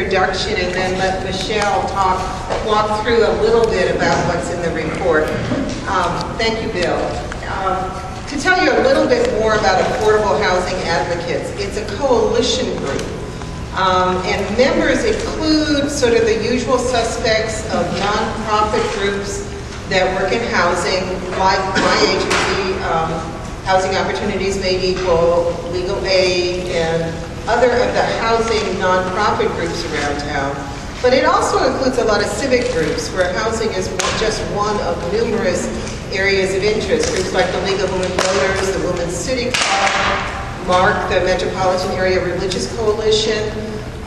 introduction and then let Michelle walk through a little bit about what's in the report. Thank you, Bill. To tell you a little bit more about Affordable Housing Advocates, it's a coalition group. And members include sort of the usual suspects of nonprofit groups that work in housing, like my agency, Housing Opportunities Made Equal, Legal Aid, and other of the housing nonprofit groups around town. But it also includes a lot of civic groups where housing is just one of numerous areas of interest. Groups like the League of Women Voters, the Women's City Club, MARC, the Metropolitan Area Religious Coalition,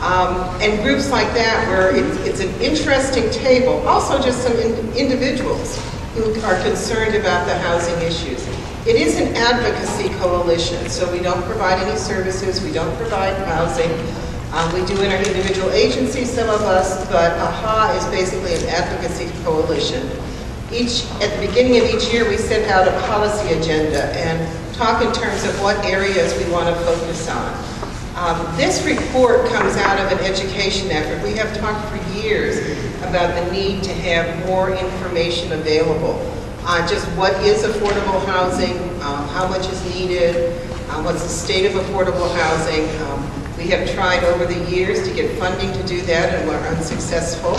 and groups like that where it's an interesting table. Also just some individuals who are concerned about the housing issues. It is an advocacy coalition, so we don't provide any services, we don't provide housing. We do in our individual agencies, some of us, but AHA is basically an advocacy coalition. At the beginning of each year, we set out a policy agenda and talk in terms of what areas we want to focus on. This report comes out of an education effort. We have talked for years about the need to have more information available on just what is affordable housing, how much is needed, what's the state of affordable housing. We have tried over the years to get funding to do that and we're unsuccessful.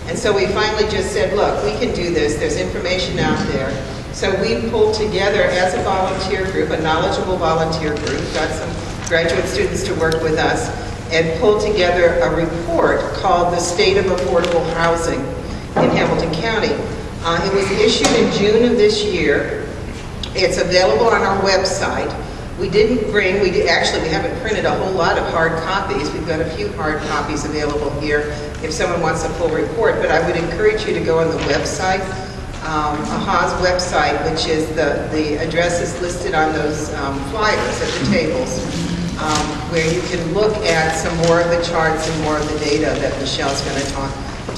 And so we finally just said, look, we can do this. There's information out there. So we pulled together as a volunteer group, a knowledgeable volunteer group, got some graduate students to work with us, and pulled together a report called The State of Affordable Housing in Hamilton County. It was issued in June of this year. It's available on our website. We haven't printed a whole lot of hard copies. We've got a few hard copies available here if someone wants a full report, but I would encourage you to go on the website, AHA's website, which is the address is listed on those flyers at the tables, where you can look at some more of the charts and more of the data that Michelle's going to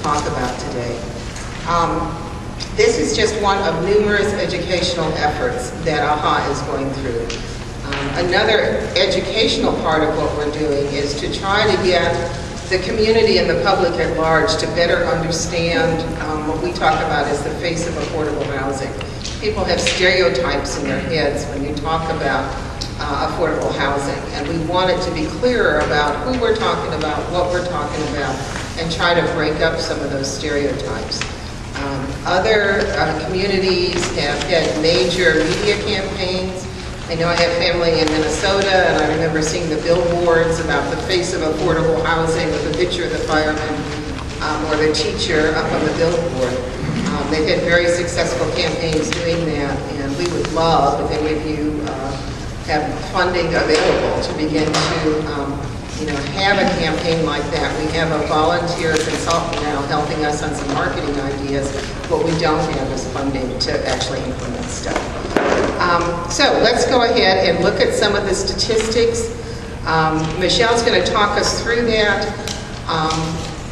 talk about today. This is just one of numerous educational efforts that AHA is going through. Another educational part of what we're doing is to try to get the community and the public at large to better understand what we talk about as the face of affordable housing. People have stereotypes in their heads when you talk about affordable housing, and we want it to be clearer about who we're talking about, what we're talking about, and try to break up some of those stereotypes. Other communities have had major media campaigns. I know I have family in Minnesota, and I remember seeing the billboards about the face of affordable housing with a picture of the fireman or the teacher up on the billboard. They've had very successful campaigns doing that, and we would love if any of you have funding available to begin to have a campaign like that. We have a volunteer consultant now helping us on some marketing ideas. What we don't have is funding to actually implement stuff. So let's go ahead and look at some of the statistics. Michelle's going to talk us through that.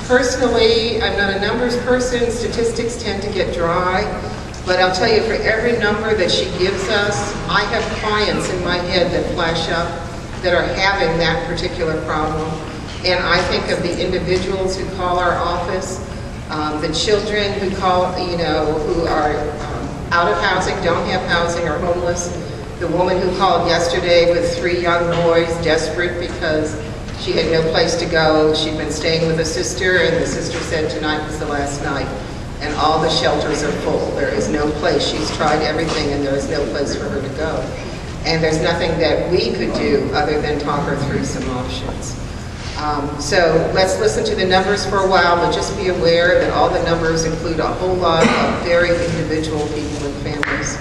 Personally, I'm not a numbers person. Statistics tend to get dry. But I'll tell you, for every number that she gives us, I have clients in my head that flash up that are having that particular problem. And I think of the individuals who call our office, the children who call, who are out of housing, don't have housing, or homeless. The woman who called yesterday with 3 young boys, desperate because she had no place to go. She'd been staying with a sister, and the sister said tonight was the last night. And all the shelters are full. There is no place. She's tried everything, and there is no place for her to go. And there's nothing that we could do other than talk her through some options. So let's listen to the numbers for a while, but just be aware that all the numbers include a whole lot of very individual people and families.